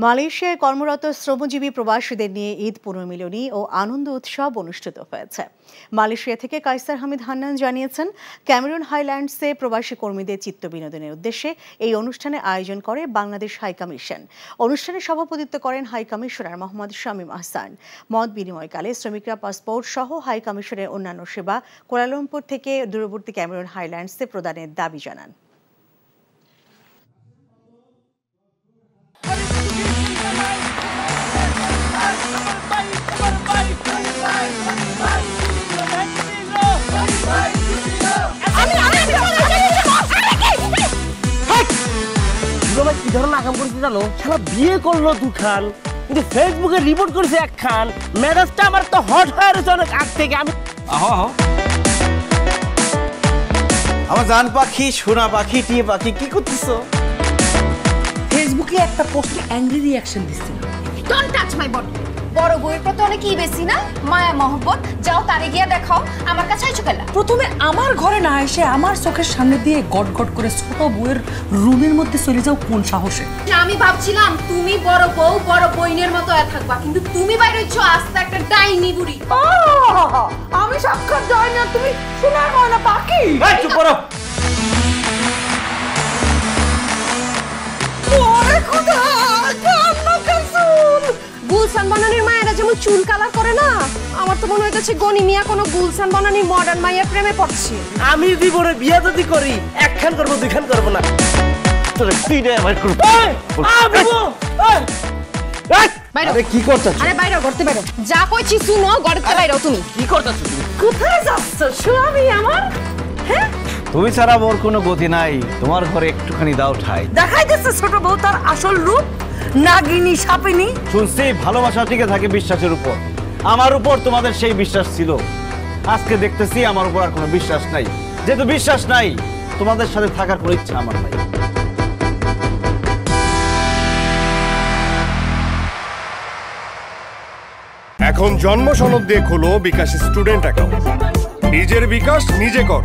মালয়েশিয়ায় কর্মরত শ্রমজীবী প্রবাসীদের নিয়ে ঈদ পুনর্মিলনী ও আনন্দ উৎসব অনুষ্ঠিত হয়েছে। মালয়েশিয়া থেকে কায়সার হামিদ হান্নান জানিয়েছেন, ক্যামেরুন হাইল্যান্ডসে প্রবাসী কর্মীদের চিত্ত বিনোদনের উদ্দেশ্যে এই অনুষ্ঠানে আয়োজন করে বাংলাদেশ হাইকমিশন। অনুষ্ঠানে সভাপতিত্ব করেন হাইকমিশনার মোহাম্মদ শামীম আহসান। মত বিনিময়কালে শ্রমিকরা পাসপোর্ট সহ হাইকমিশনের অন্যান্য সেবা কুয়ালালামপুর থেকে দূরবর্তী ক্যামেরুন হাইল্যান্ডসে প্রদানের দাবি জানান। কি ধরনের আকাম করছে জানো? শালা বিয়ে করলো দুখান, কিন্তু ফেসবুকে রিপোর্ট করেছে একখান। মেজাজটা আমার তো হট হয়ে রয়েছে অনেক আগ থেকে। আমি আমার জান পাখি, সোনা পাখি, টিয়ে পাখি, কি করতেছো? ফেসবুকে একটা পোস্টে অ্যাংরি রিঅ্যাকশন দিচ্ছি। Don't touch my body. বড় বউয়ের প্রতি অনেক কি বেশি না মায়া মহব্বত, যাও তারে গিয়ে দেখাও। আমার কাছে আইছো কেলা? প্রথমে আমার ঘরে না এসে আমার চোখের সামনে দিয়ে গট গট করে ছোট বউয়ের রুমের মধ্যে চলে যাও কোন সাহসে? আমি ভাবছিলাম তুমি বড় বউ বড় বইনের মতো থাকবা, কিন্তু তুমি বাইরে হচ্ছ আস্তে একটা ডাইনি বুড়ি। আমি সাক্ষাৎ ডাইনি আর তুমি সোনার ময়না পাখি। এই চুপ করো। ওরে খোদা, কান্না কাসুল। গুলশান বনানীর মায়েরা যেমন চুল কালার করে না, আমার তো মনে হইতেছে গনি মিয়া কোনো গুলশান বনানী মডার্ন মায়ের প্রেমে পড়ছে। আমি জীবনে বিয়ে যদি করি একখান করবো দুইখান করবো না। তোর তিনটা অ্যাভয়েড করব। আরে কি করতেছ? আরে বাইরে করতে বাইরে যা কইছি শুনো, গড়তে বাইরে তুমি কি করতেছ তুমি? কোথায় যাচ্ছ স্বামী আমার? হ্যাঁ, তুমি ছাড়া মোর কোনো গতি নাই, তোমার ঘরে একটুখানি দাও ঠাই। দেখাই দিচ্ছে ছোট বউ তার আসল রূপ, নাগিনী সাপিনী। শুনছি ভালোবাসা টিকে থাকে বিশ্বাসের উপর। আমার উপর তোমাদের সেই বিশ্বাস ছিল, আজকে দেখতেছি আমার উপর আর কোনো বিশ্বাস নাই। যেহেতু বিশ্বাস নাই, তোমাদের সাথে থাকার কোনো ইচ্ছা আমার নাই। এখন জন্ম সনদ দিয়ে খোলো বিকাশ স্টুডেন্ট অ্যাকাউন্ট। নিজের বিকাশ নিজে কর।